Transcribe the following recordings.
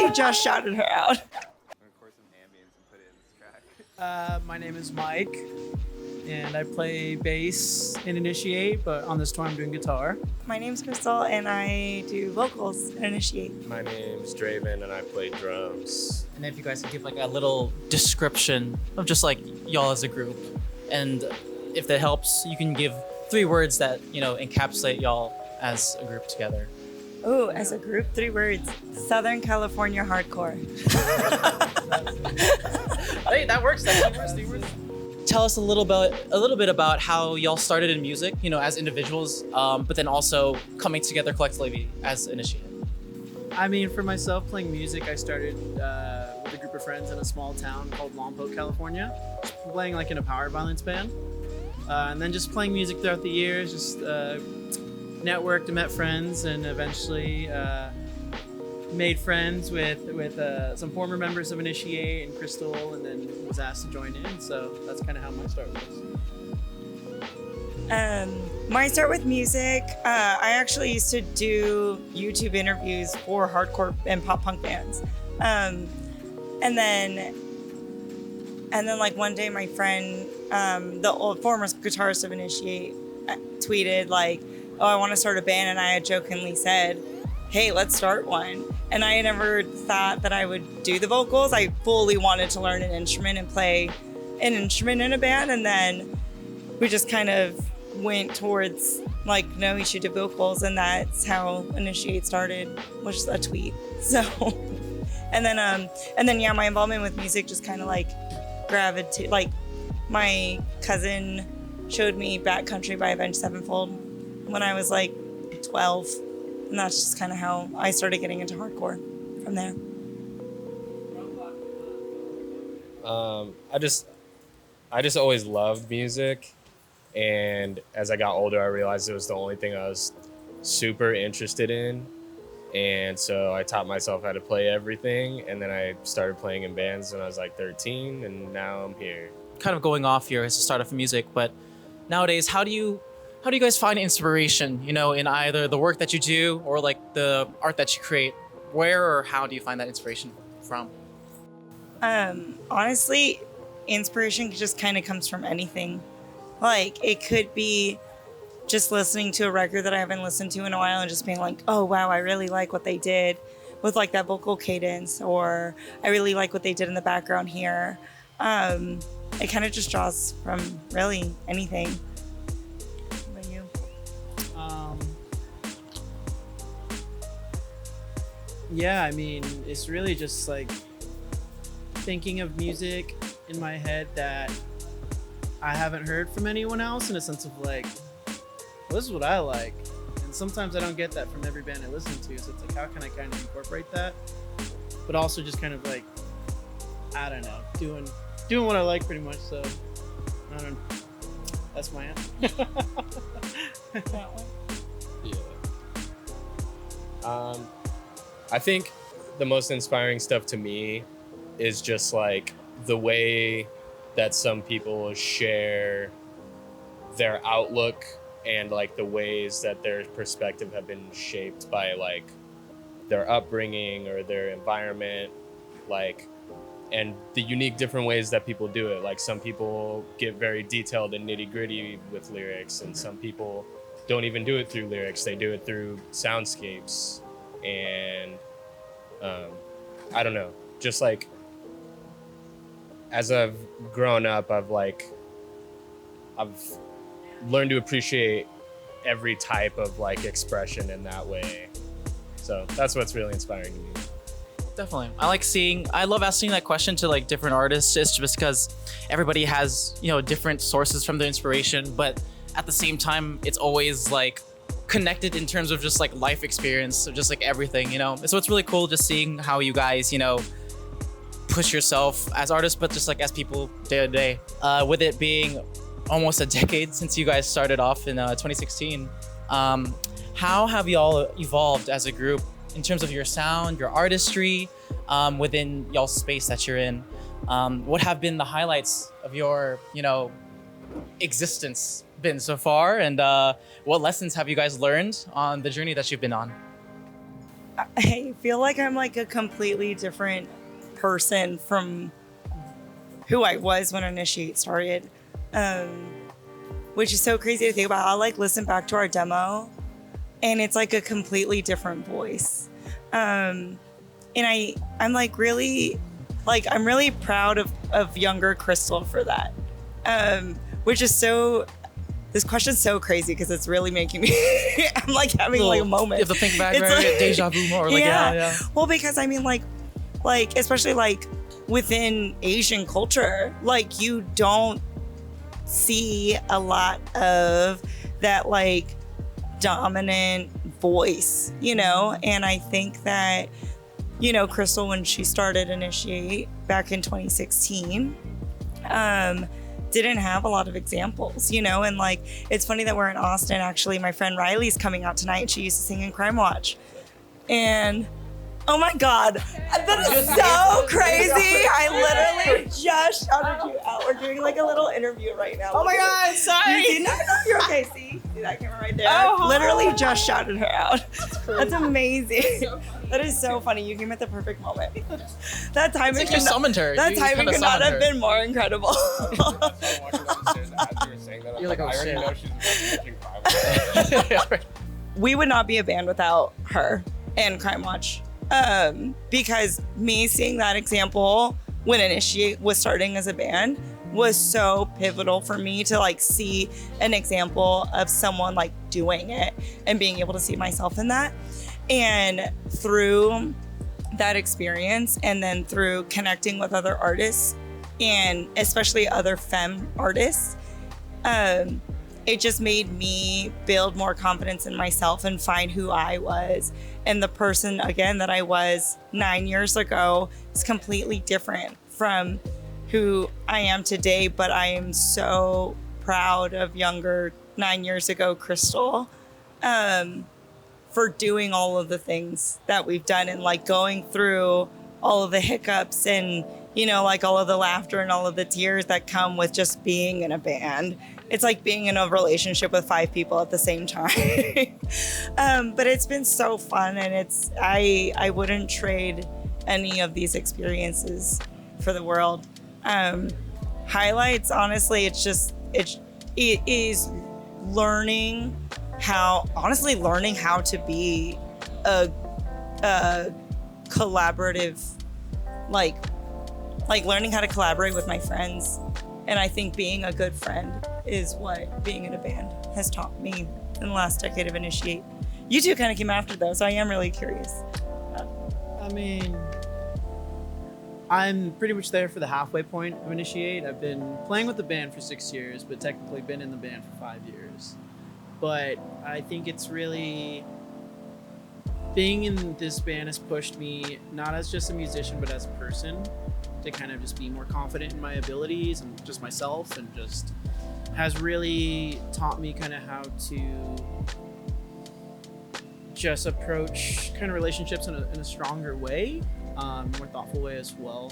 literally just shouted her out. Record some ambience and put it in this track. My name is Mike, and I play bass in Initiate, but on this tour I'm doing guitar. My name's Crystal, and I do vocals in Initiate. My name's Draven, and I play drums. And if you guys could give like a little description of just like y'all as a group, and if that helps, you can give 3 words that, you know, encapsulate y'all as a group together. Ooh, as a group, 3 words. Southern California hardcore. Hey, that works. That's 3 words. Tell us a little bit about how y'all started in music, you know, as individuals, but then also coming together collectively as Initiate. I mean, for myself, playing music, I started with a group of friends in a small town called Lompoc, California, just playing like in a power violence band. And then just playing music throughout the years, just networked and met friends, and eventually made friends with some former members of Initiate and Crystal, and then was asked to join in. So that's kind of how my start was. My start with music, I actually used to do YouTube interviews for hardcore and pop punk bands. And then like one day my friend, the old former guitarist of Initiate, tweeted like, oh, I want to start a band. And I had jokingly said, hey, let's start one. And I never thought that I would do the vocals. I fully wanted to learn an instrument and play an instrument in a band. And then we just kind of went towards like, no, we should do vocals. And that's how Initiate started, was a tweet. So, and then yeah, my involvement with music just kind of like gravitated. Like my cousin showed me Backcountry by Avenged Sevenfold when I was like 12. And that's just kind of how I started getting into hardcore from there. I just always loved music, and as I got older, I realized it was the only thing I was super interested in, and so I taught myself how to play everything, and then I started playing in bands when I was like 13, and now I'm here. Kind of going off here as the start of music, but nowadays, how do you guys find inspiration, you know, in either the work that you do or like the art that you create? Where or how do you find that inspiration from? Honestly, inspiration just kind of comes from anything. Like it could be just listening to a record that I haven't listened to in a while and just being like, oh wow, I really like what they did with like that vocal cadence, or I really like what they did in the background here. It kind of just draws from really anything. Yeah, I mean, it's really just like thinking of music in my head that I haven't heard from anyone else, in a sense of like, well, this is what I like. And sometimes I don't get that from every band I listen to. So it's like, how can I kind of incorporate that? But also just kind of like, I don't know, doing what I like pretty much. So I don't know. That's my answer. That one. Yeah. I think the most inspiring stuff to me is just like the way that some people share their outlook and like the ways that their perspective have been shaped by like their upbringing or their environment, like, and the unique different ways that people do it. Like some people get very detailed and nitty gritty with lyrics, and some people don't even do it through lyrics. They do it through soundscapes. And I don't know, just like as I've grown up, I've learned to appreciate every type of like expression in that way. So that's what's really inspiring to me. Definitely. I love asking that question to like different artists, just because everybody has, you know, different sources from their inspiration, but at the same time, it's always like connected in terms of just like life experience, just like everything, you know. So it's really cool just seeing how you guys, you know, push yourself as artists, but just like as people day to day. With it being almost a decade since you guys started off in 2016, how have y'all evolved as a group in terms of your sound, your artistry, within y'all's space that you're in? What have been the highlights of your, you know, existence been so far, and what lessons have you guys learned on the journey that you've been on? I feel like I'm like a completely different person from who I was when Initiate started, which is so crazy to think about. I'll like listen back to our demo and it's like a completely different voice. And I'm like really, like, I'm really proud of younger Crystal for that, which is so, this question's so crazy because it's really making me, I'm like having like a moment. You have to think back, It's right? like- Deja vu more. Like, yeah. Well, because I mean, like especially like within Asian culture, like you don't see a lot of that like dominant voice, you know? And I think that, you know, Crystal, when she started Initiate back in 2016, didn't have a lot of examples, you know? And like, it's funny that we're in Austin. Actually, my friend Riley's coming out tonight. She used to sing in Crime Watch. And oh my God, that is so crazy. I literally just shouted you out. We're doing like a little interview right now. Oh my God, sorry. You see? No, you're okay. See that camera right there? Oh, Literally just shouted her out. That's amazing. That is so funny. You came at the perfect moment. That timing It's like you summoned her. That You timing kinda could not summoned have her. been more incredible. You're like, oh, I already shit. know she's watching Crime. We would not be a band without her and Crime Watch. Because me seeing that example when Initiate was starting as a band was so pivotal for me to like see an example of someone like doing it and being able to see myself in that. And through that experience, and then through connecting with other artists and especially other femme artists, it just made me build more confidence in myself and find who I was. And the person, again, that I was 9 years ago is completely different from who I am today. But I am so proud of younger 9 years ago Crystal, for doing all of the things that we've done and like going through all of the hiccups and, you know, like all of the laughter and all of the tears that come with just being in a band. It's like being in a relationship with 5 people at the same time. But it's been so fun, and I wouldn't trade any of these experiences for the world. Highlights, honestly, it is learning how to be a collaborative, like learning how to collaborate with my friends. And I think being a good friend is what being in a band has taught me in the last decade of Initiate. You two kind of came after those, so I am really curious. I mean, I'm pretty much there for the halfway point of Initiate. I've been playing with the band for 6 years, but technically been in the band for 5 years. But I think it's really, being in this band has pushed me, not as just a musician, but as a person, to kind of just be more confident in my abilities and just myself, and just has really taught me kind of how to just approach kind of relationships in a stronger way, more thoughtful way as well.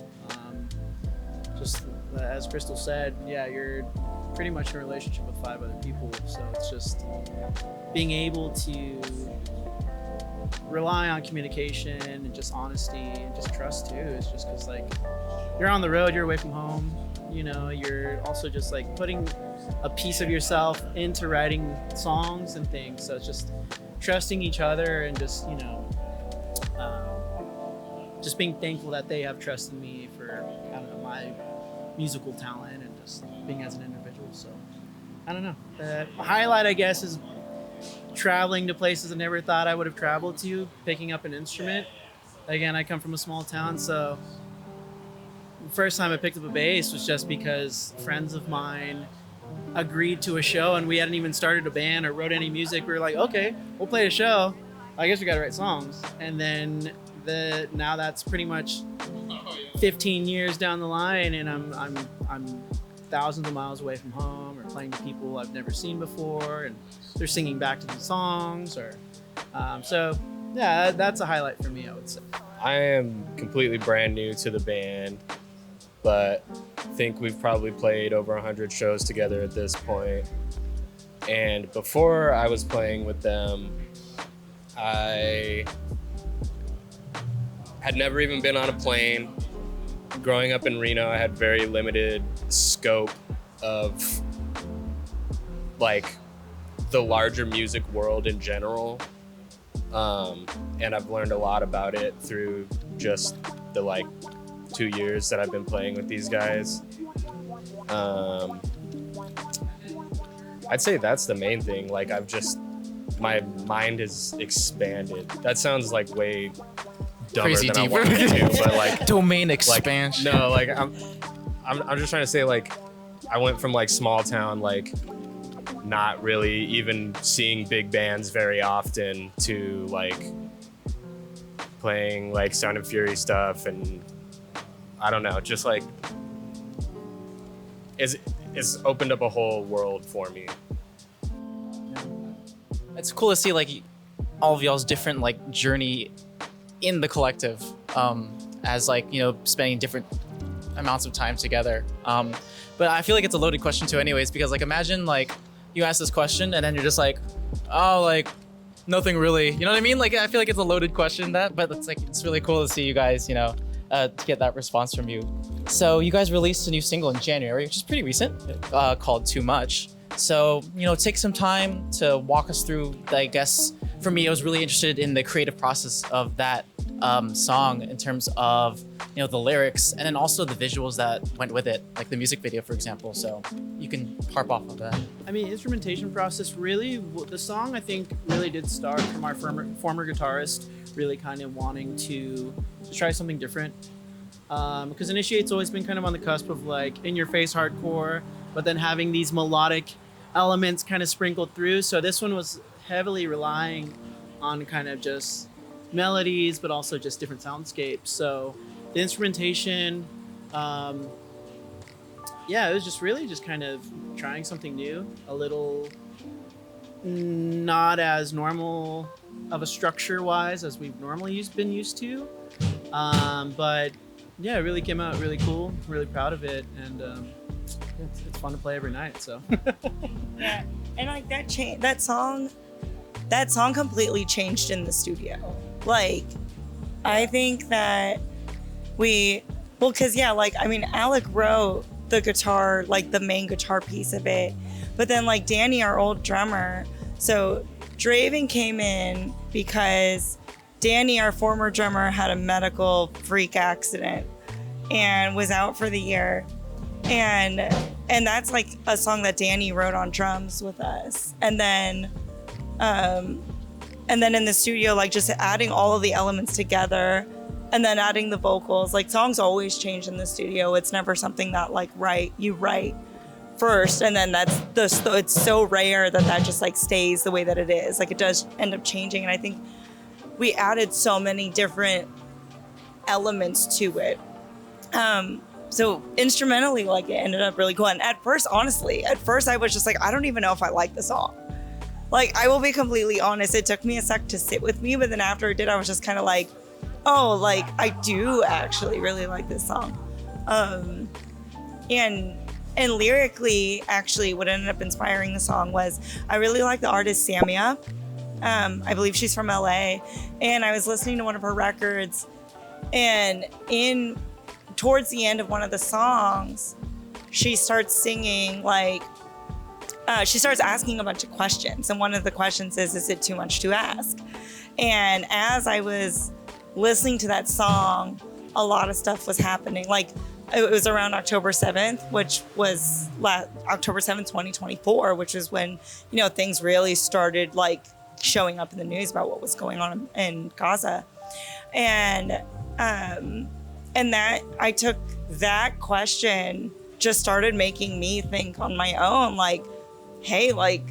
Just as Crystal said, yeah, you're pretty much in a relationship with 5 other people, so it's just being able to rely on communication and just honesty and just trust too. It's just because like you're on the road, you're away from home, you know, you're also just like putting a piece of yourself into writing songs and things. So it's just trusting each other and just, you know, just being thankful that they have trusted me for, I don't know, my musical talent and just being as an individual. So I don't know. The highlight, I guess, is traveling to places I never thought I would have traveled to, picking up an instrument. Again, I come from a small town, so the first time I picked up a bass was just because friends of mine agreed to a show and we hadn't even started a band or wrote any music. We were like, okay, we'll play a show. I guess we gotta write songs. And then now that's pretty much 15 years down the line, and I'm thousands of miles away from home, or playing to people I've never seen before, and they're singing back to the songs, or so yeah, that's a highlight for me, I would say. I am completely brand new to the band, but I think we've probably played over 100 shows together at this point. And before I was playing with them, I had never even been on a plane. Growing up in Reno, I had very limited scope of like the larger music world in general. And I've learned a lot about it through just the like 2 years that I've been playing with these guys. I'd say that's the main thing. Like my mind has expanded. That sounds like way dumber Crazy than deeper. I wanted to, but like Domain expansion. no, like I'm just trying to say like I went from like small town, like not really even seeing big bands very often to like playing like Sound and Fury stuff, and I don't know, just like it's opened up a whole world for me. It's cool to see like all of y'all's different like journey in the collective, as like, you know, spending different amounts of time together. But I feel like it's a loaded question too anyways, because like imagine like you ask this question and then you're just like, oh, like nothing really, you know what I mean? Like I feel like it's a loaded question, but it's like, it's really cool to see you guys, you know, to get that response from you. So you guys released a new single in January, which is pretty recent, called Too Much. So, you know, take some time to walk us through, I guess, for me, I was really interested in the creative process of that song in terms of, you know, the lyrics and then also the visuals that went with it, like the music video, for example. So you can harp off of that. I mean, instrumentation process, really, the song I think really did start from our former guitarist really kind of wanting to try something different. Because Initiate's always been kind of on the cusp of like in-your-face hardcore, but then having these melodic elements kind of sprinkled through. So this one was heavily relying on kind of just melodies, but also just different soundscapes. So the instrumentation, it was just really just kind of trying something new, a little not as normal of a structure wise as we've normally been used to. But yeah, it really came out really cool, really proud of it. And it's fun to play every night, so. Yeah, and like that song completely changed in the studio. Like, I think that Alec wrote the guitar, like the main guitar piece of it, but then like Danny, our old drummer, so Draven came in because Danny, our former drummer, had a medical freak accident and was out for the year. And that's like a song that Danny wrote on drums with us. And then in the studio, like just adding all of the elements together and then adding the vocals. Like songs always change in the studio. It's never something that like you write first and then it's so rare that just like stays the way that it is. Like it does end up changing. And I think we added so many different elements to it. So instrumentally, like it ended up really cool. And at first I was just like, I don't even know if I like the song. Like, I will be completely honest, it took me a sec to sit with me, but then after it did, I was just kind of like, oh, like I do actually really like this song. And lyrically, actually, what ended up inspiring the song was I really like the artist Samia. I believe she's from LA, and I was listening to one of her records, and towards the end of one of the songs, she starts singing like, she starts asking a bunch of questions. And one of the questions is it too much to ask? And as I was listening to that song, a lot of stuff was happening. Like it was around October 7th, which was October 7th, 2024, which is when, you know, things really started like showing up in the news about what was going on in Gaza. And that I took that question, just started making me think on my own, like, hey, like,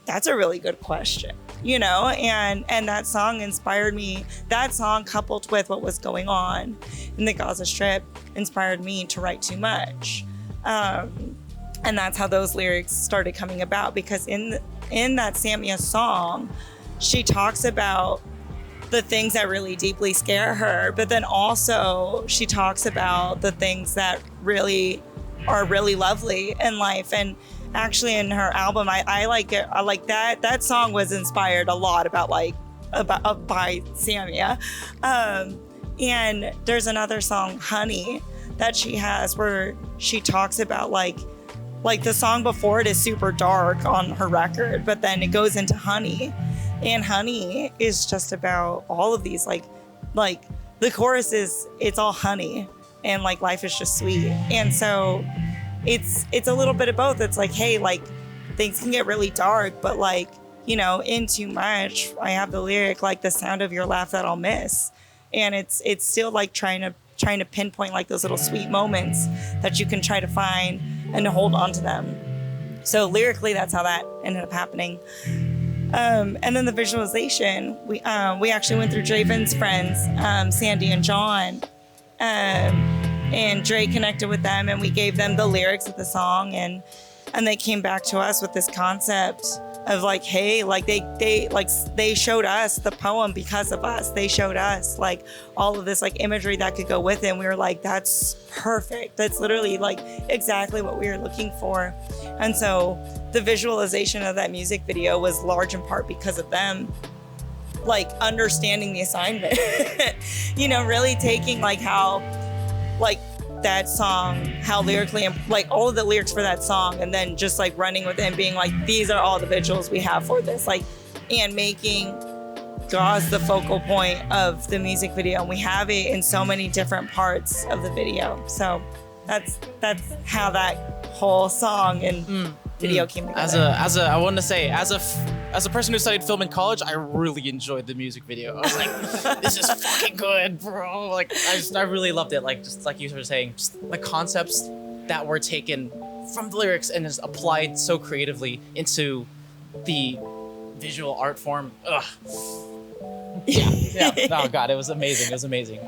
that's a really good question, you know? And that song inspired me. That song coupled with what was going on in the Gaza Strip inspired me to write Too Much. And that's how those lyrics started coming about, because in that Samia song, she talks about the things that really deeply scare her, but then also she talks about the things that really are really lovely in life. And actually in her album, I like it. I like that song was inspired a lot by Samia. And there's another song, Honey, that she has where she talks about like the song before it is super dark on her record, but then it goes into Honey. And Honey is just about all of these, like the chorus is, it's all honey and like life is just sweet. And so it's a little bit of both. It's like, hey, like things can get really dark, but like, you know, in Too Much, I have the lyric, like the sound of your laugh that I'll miss. And it's still like trying to pinpoint like those little sweet moments that you can try to find and to hold on to them. So lyrically, that's how that ended up happening. And then the visualization, we actually went through Draven's friends, Sandy and John, and Dre connected with them, and we gave them the lyrics of the song, and they came back to us with this concept of like, hey, like they showed us the poem because of us. They showed us like all of this like imagery that could go with it. And we were like, that's perfect. That's literally like exactly what we were looking for. And so the visualization of that music video was large in part because of them, like understanding the assignment, you know, really taking like how, like that song, how lyrically, like all of the lyrics for that song, and then just like running with it and being like, these are all the visuals we have for this, like, and making Gauze the focal point of the music video. And we have it in so many different parts of the video. So that's how that whole song and video came together. I wanted to say, as a person who studied film in college, I really enjoyed the music video. I was like, this is fucking good, bro. Like, I really loved it. Like, just like you were saying, just the concepts that were taken from the lyrics and just applied so creatively into the visual art form. Ugh. Yeah. Oh God, it was amazing. It was amazing.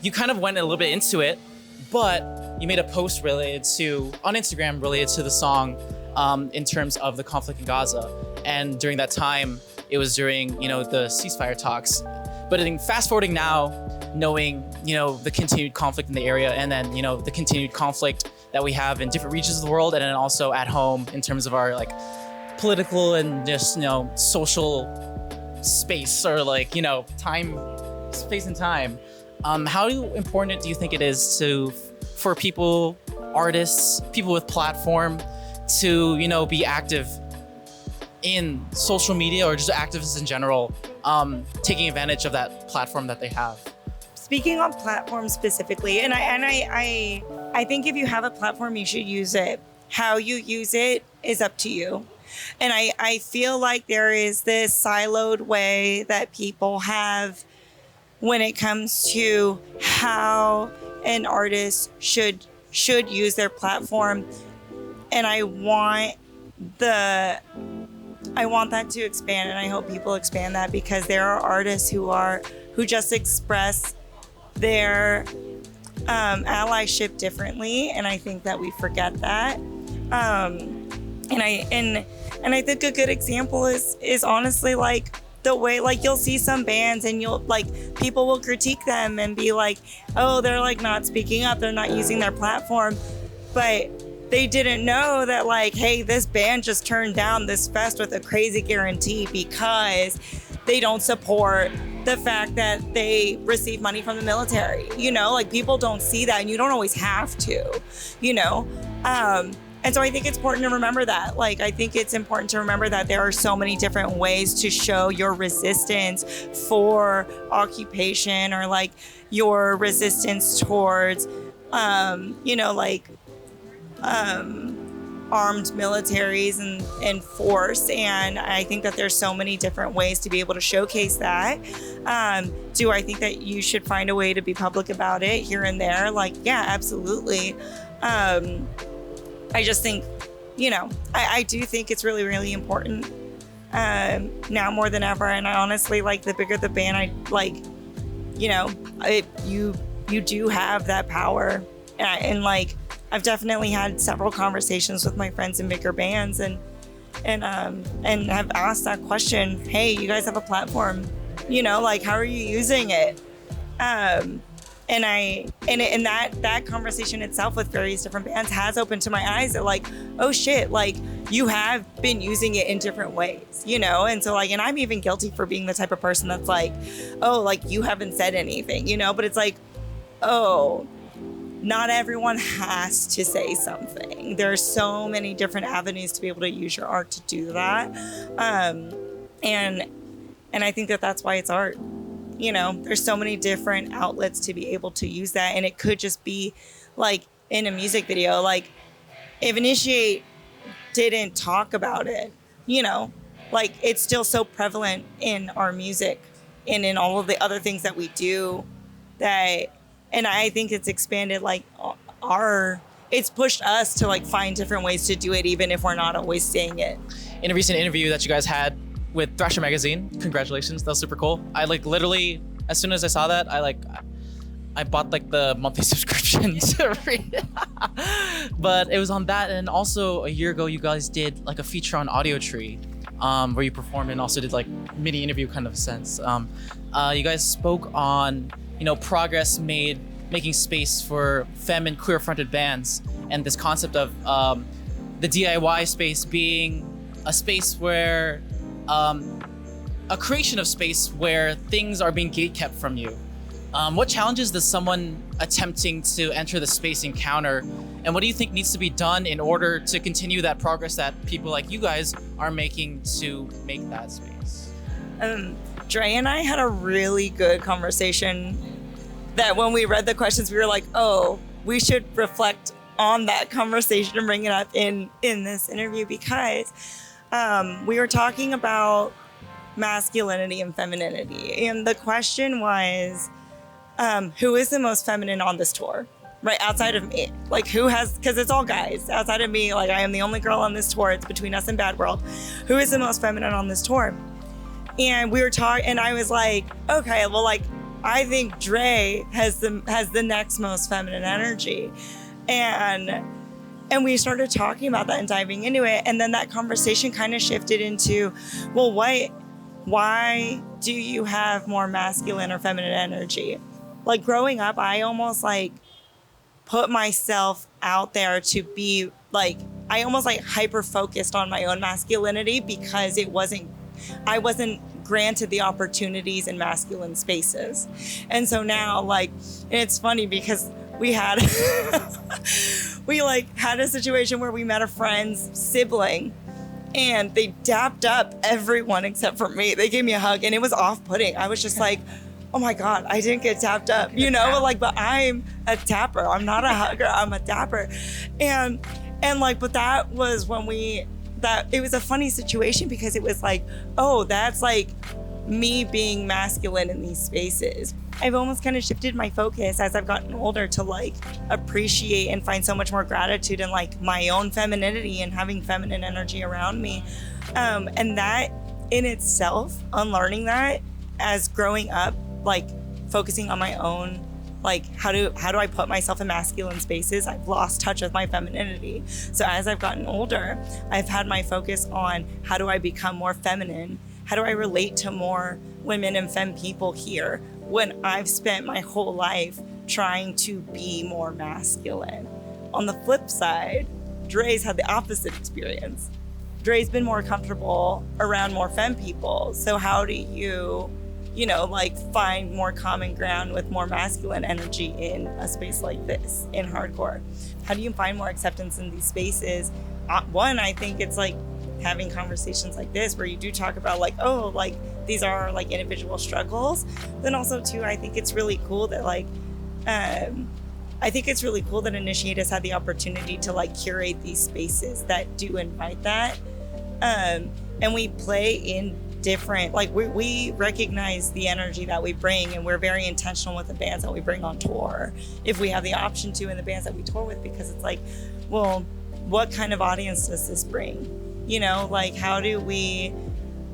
You kind of went a little bit into it, but you made a post on Instagram related to the song, in terms of the conflict in Gaza. And during that time, it was during, you know, the ceasefire talks. But in fast forwarding now, knowing, you know, the continued conflict in the area, and then, you know, the continued conflict that we have in different regions of the world, and then also at home in terms of our like political and just, you know, social space, or like, you know, space and time. How important do you think it is for people, artists, people with platform, to, you know, be active in social media, or just activists in general, taking advantage of that platform that they have? Speaking on platforms specifically, and I think if you have a platform, you should use it. How you use it is up to you. And I feel like there is this siloed way that people have when it comes to how an artist should use their platform. And I want that to expand, and I hope people expand that, because there are artists who just express their allyship differently, and I think that we forget that. And I think a good example is honestly like the way, like, you'll see some bands and you'll like, people will critique them and be like, oh, they're like not speaking up, they're not using their platform, but they didn't know that, like, hey, this band just turned down this fest with a crazy guarantee because they don't support the fact that they receive money from the military. You know, like, people don't see that, and you don't always have to, you know? And so I think it's important to remember that. Like, I think it's important to remember that there are so many different ways to show your resistance for occupation, or like your resistance towards, you know, like, armed militaries and force. And I think that there's so many different ways to be able to showcase that. Do I think that you should find a way to be public about it here and there? Like, yeah, absolutely. I just think, you know, I do think it's really, really important now more than ever. And I honestly, like, the bigger the band, I like, you know, you do have that power. And like, I've definitely had several conversations with my friends in bigger bands, and have asked that question. Hey, you guys have a platform, you know, like, how are you using it? And that conversation itself with various different bands has opened to my eyes that, like, oh shit, like, you have been using it in different ways, you know? And so like, and I'm even guilty for being the type of person that's like, oh, like you haven't said anything, you know? But it's like, oh, not everyone has to say something. There are so many different avenues to be able to use your art to do that. And I think that that's why it's art. You know, there's so many different outlets to be able to use that. And it could just be like in a music video, like if Initiate didn't talk about it, you know, like it's still so prevalent in our music and in all of the other things that we do that, and I think it's expanded like it's pushed us to like find different ways to do it, even if we're not always saying it. In a recent interview that you guys had with Thrasher Magazine, congratulations, that was super cool. I like literally, as soon as I saw that, I bought like the monthly subscription to read it. But it was on that, and also a year ago you guys did like a feature on Audiotree, where you performed and also did like mini interview kind of sense. You guys spoke on, you know, progress made making space for femme and queer fronted bands, and this concept of the DIY space being a space where a creation of space where things are being gatekept from you. What challenges does someone attempting to enter the space encounter, and what do you think needs to be done in order to continue that progress that people like you guys are making to make that space? Dre and I had a really good conversation that when we read the questions, we were like, oh, we should reflect on that conversation and bring it up in this interview, because we were talking about masculinity and femininity. And the question was, who is the most feminine on this tour? Right, outside of me. Like who has, because it's all guys. Outside of me, like I am the only girl on this tour. It's between us and Bad World. Who is the most feminine on this tour? And we were talking, and I was like, okay, well, like I think Dre has the next most feminine energy. And we started talking about that and diving into it. And then that conversation kind of shifted into, well, why do you have more masculine or feminine energy? Like growing up, I almost like put myself out there to be like, I almost like hyper focused on my own masculinity because I wasn't granted the opportunities in masculine spaces. And so now like, and it's funny because we had had a situation where we met a friend's sibling and they dapped up everyone except for me. They gave me a hug and it was off-putting. I was just like, oh my God, I didn't get tapped up, you know? Like, but I'm a tapper. I'm not a hugger, I'm a tapper. And like, but that was when it was a funny situation because it was like, oh, that's like me being masculine in these spaces. I've almost kind of shifted my focus as I've gotten older to like appreciate and find so much more gratitude in like my own femininity and having feminine energy around me. And that in itself, unlearning that as growing up, like focusing on my own, like how do I put myself in masculine spaces? I've lost touch with my femininity. So as I've gotten older, I've had my focus on how do I become more feminine? How do I relate to more women and femme people here when I've spent my whole life trying to be more masculine? On the flip side, Dre's had the opposite experience. Dre's been more comfortable around more femme people. So how do you like find more common ground with more masculine energy in a space like this, in hardcore? How do you find more acceptance in these spaces? One, I think it's like having conversations like this where you do talk about like, oh, like these are like individual struggles. Then also too, I think it's really cool that like, Initiate has had the opportunity to like curate these spaces that do invite that. And we play in different, like we recognize the energy that we bring, and we're very intentional with the bands that we bring on tour if we have the option to, in the bands that we tour with, because it's like, well, what kind of audience does this bring? You know, like how do we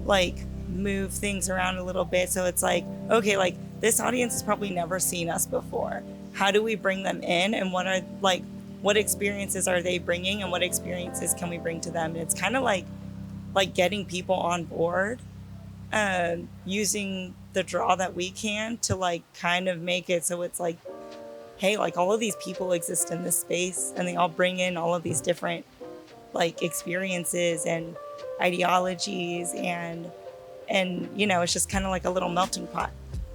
like move things around a little bit so it's like, okay, like this audience has probably never seen us before. How do we bring them in, and what experiences are they bringing, and what experiences can we bring to them? And it's kind of like getting people on board, using the draw that we can to like kind of make it so it's like, hey, like all of these people exist in this space and they all bring in all of these different like experiences and ideologies and you know, it's just kind of like a little melting pot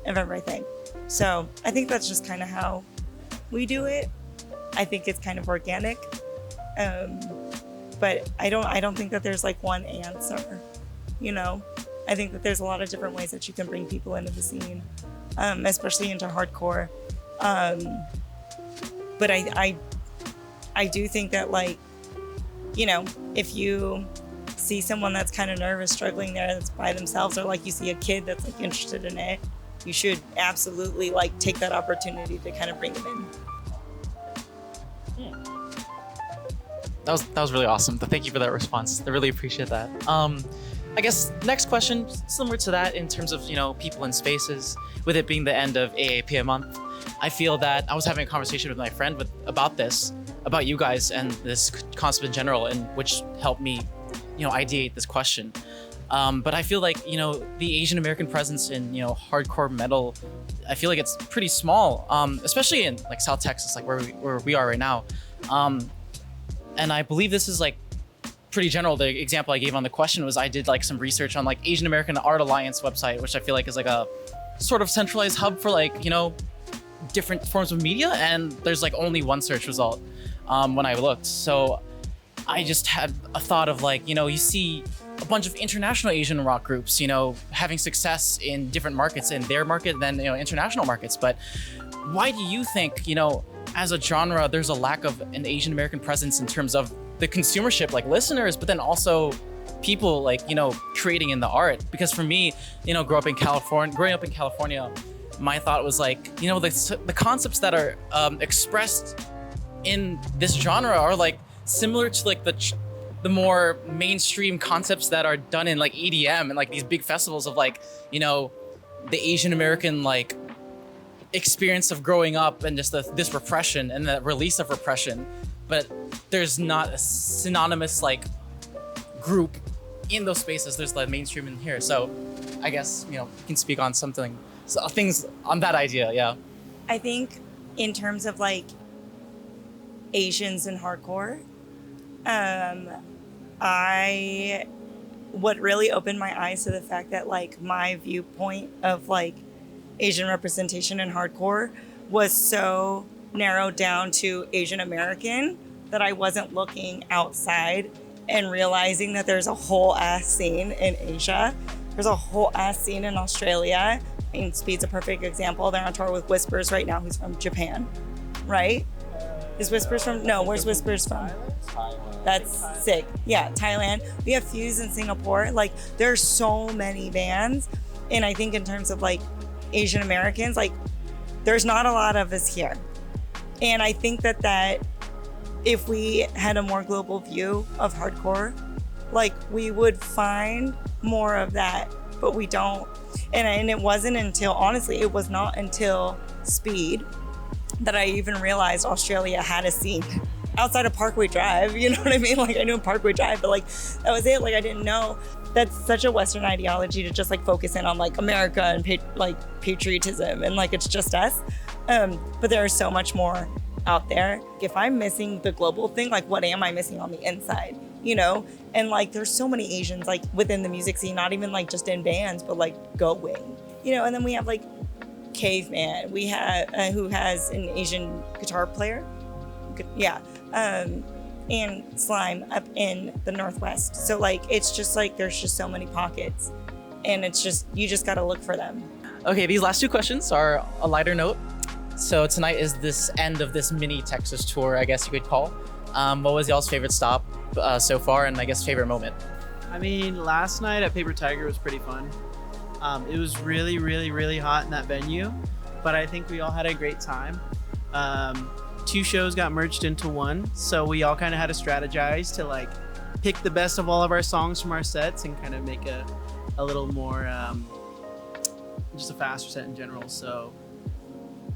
of everything. So I think that's just kind of how we do it. I think it's kind of organic, but I don't think that there's like one answer. You know, I think that there's a lot of different ways that you can bring people into the scene, especially into hardcore. But I do think that, like, you know, if you see someone that's kind of nervous, struggling there, that's by themselves, or like you see a kid that's like interested in it, you should absolutely like take that opportunity to kind of bring them in. That was really awesome. Thank you for that response. I really appreciate that. I guess next question, similar to that in terms of, you know, people in spaces, with it being the end of AAPM month, I feel that I was having a conversation with my friend about this, about you guys and this concept in general, and which helped me, you know, ideate this question. But I feel like, you know, the Asian American presence in, you know, hardcore metal, I feel like it's pretty small, especially in like South Texas, like where we are right now. And I believe this is like pretty general. The example I gave on the question was I did like some research on like Asian American Art Alliance website, which I feel like is like a sort of centralized hub for like, you know, different forms of media. And there's like only one search result when I looked. So I just had a thought of like, you know, you see a bunch of international Asian rock groups, you know, having success in different markets, in their market than, you know, international markets. But why do you think, you know, as a genre, there's a lack of an Asian American presence in terms of the consumership, like listeners, but then also people like, you know, creating in the art? Because for me, you know, growing up in California, my thought was like, you know, the concepts that are expressed in this genre are like similar to like the more mainstream concepts that are done in like EDM and like these big festivals of like, you know, the Asian American like experience of growing up and just this repression and the release of repression. But there's not a synonymous like group in those spaces. There's the mainstream in here. So I guess, you know, you can speak on things on that idea. Yeah. I think in terms of like Asians in hardcore, what really opened my eyes to the fact that like my viewpoint of like Asian representation in hardcore was so narrowed down to Asian American that I wasn't looking outside and realizing that there's a whole ass scene in Asia. There's a whole ass scene in Australia. I mean, Speed's a perfect example. They're on tour with Whispers right now, who's from Japan, right? Is Whispers from? No, where's Whispers from? Thailand. That's sick. Yeah, Thailand. We have Fuse in Singapore. Like, there's so many bands. And I think in terms of like Asian Americans, like there's not a lot of us here. And I think that if we had a more global view of hardcore, like we would find more of that, but we don't. And it wasn't until, honestly, it was not until Speed that I even realized Australia had a scene outside of Parkway Drive. You know what I mean? Like I knew Parkway Drive, but like that was it. Like I didn't know. That's such a Western ideology to just like focus in on like America and patriotism and like it's just us. But there is so much more out there. If I'm missing the global thing, like what am I missing on the inside? You know? And like there's so many Asians like within the music scene, not even like just in bands, but like going. You know, and then we have like Caveman. We have who has an Asian guitar player. Yeah. And Slime up in the Northwest. So like it's just like there's just so many pockets and it's just you just got to look for them. Okay, these last two questions are a lighter note. So tonight is this end of this mini Texas tour, I guess you could call. What was y'all's favorite stop so far, and I guess favorite moment? I mean, last night at Paper Tiger was pretty fun. It was really, really, really hot in that venue, but I think we all had a great time. 2 shows got merged into one, so we all kind of had to strategize to like pick the best of all of our songs from our sets and kind of make a little more just a faster set in general. So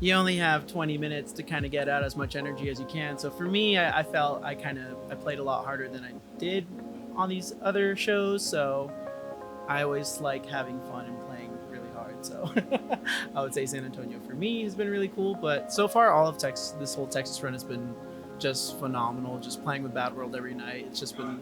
you only have 20 minutes to kind of get out as much energy as you can. So for me, I felt I played a lot harder than I did on these other shows. So I always like having fun and playing really hard. So I would say San Antonio for me has been really cool. But so far, all of Texas, this whole Texas run has been just phenomenal. Just playing with Bad World every night. It's just been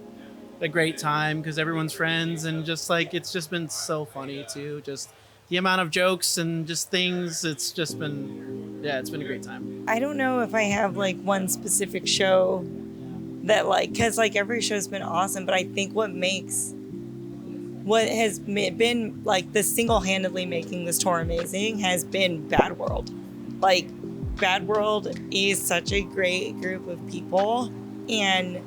a great time because everyone's friends, and just like it's just been so funny too. Just the amount of jokes and just things. It's just been, yeah, it's been a great time. I don't know if I have like one specific show that like, cause like every show's been awesome, but I think what has been like the single-handedly making this tour amazing has been Bad World. Like Bad World is such a great group of people, and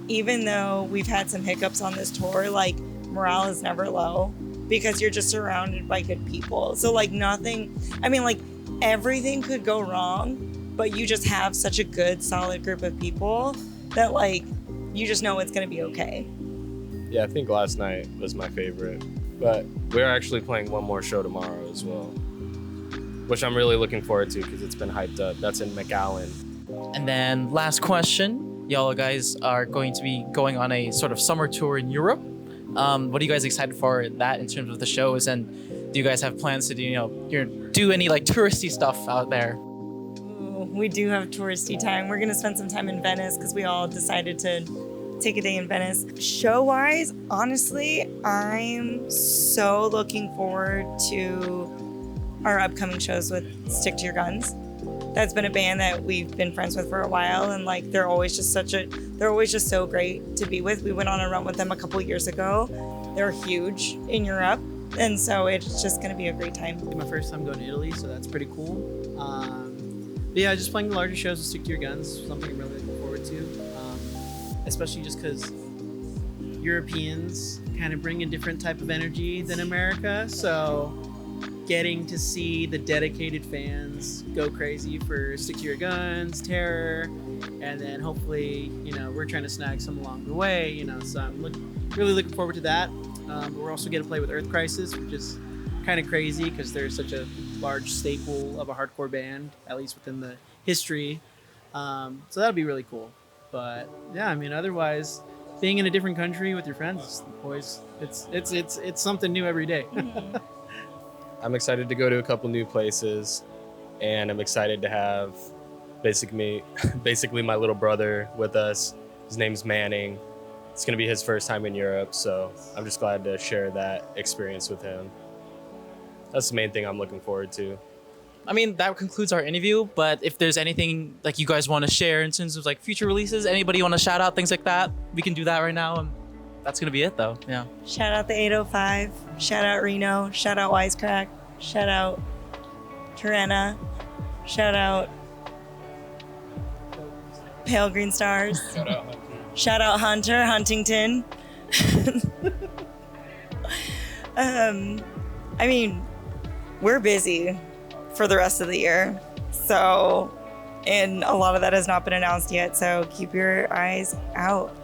even though we've had some hiccups on this tour, like morale is never low because you're just surrounded by good people. So like nothing, I mean like everything could go wrong, but you just have such a good solid group of people that like you just know it's gonna be okay. Yeah, I think last night was my favorite, but we're actually playing one more show tomorrow as well, which I'm really looking forward to because it's been hyped up. That's in McAllen. And then last question, y'all guys are going to be going on a sort of summer tour in Europe. What are you guys excited for that in terms of the shows, and do you guys have plans to do any like touristy stuff out there? We do have touristy time. We're gonna spend some time in Venice because we all decided to take a day in Venice. Show-wise, honestly, I'm so looking forward to our upcoming shows with Stick to Your Guns. That's been a band that we've been friends with for a while, and like they're always just so great to be with. We went on a run with them a couple years ago. They're huge in Europe, and so it's just gonna be a great time. My first time going to Italy, so that's pretty cool. But yeah, just playing the larger shows with Stick to Your Guns, something I'm really looking forward to. Especially just because Europeans kind of bring a different type of energy than America. So getting to see the dedicated fans go crazy for Stick to Your Guns, Terror, and then hopefully, we're trying to snag some along the way, so I'm really looking forward to that. But we're also going to play with Earth Crisis, which is kind of crazy because they're such a large staple of a hardcore band, at least within the history. So that'll be really cool. But yeah, I mean, otherwise, being in a different country with your friends is always it's something new every day. I'm excited to go to a couple new places, and I'm excited to have basically my little brother with us. His name's Manning. It's gonna be his first time in Europe, so I'm just glad to share that experience with him. That's the main thing I'm looking forward to. I mean, that concludes our interview, but if there's anything like you guys want to share in terms of like future releases, anybody want to shout out things like that, we can do that right now, and that's gonna be it though. Yeah. Shout out the 805, shout out Reno, shout out Wisecrack, shout out Tirana, shout out Pale Green Stars, shout out Hunter, Huntington. I mean, we're busy for the rest of the year. So, and a lot of that has not been announced yet. So keep your eyes out.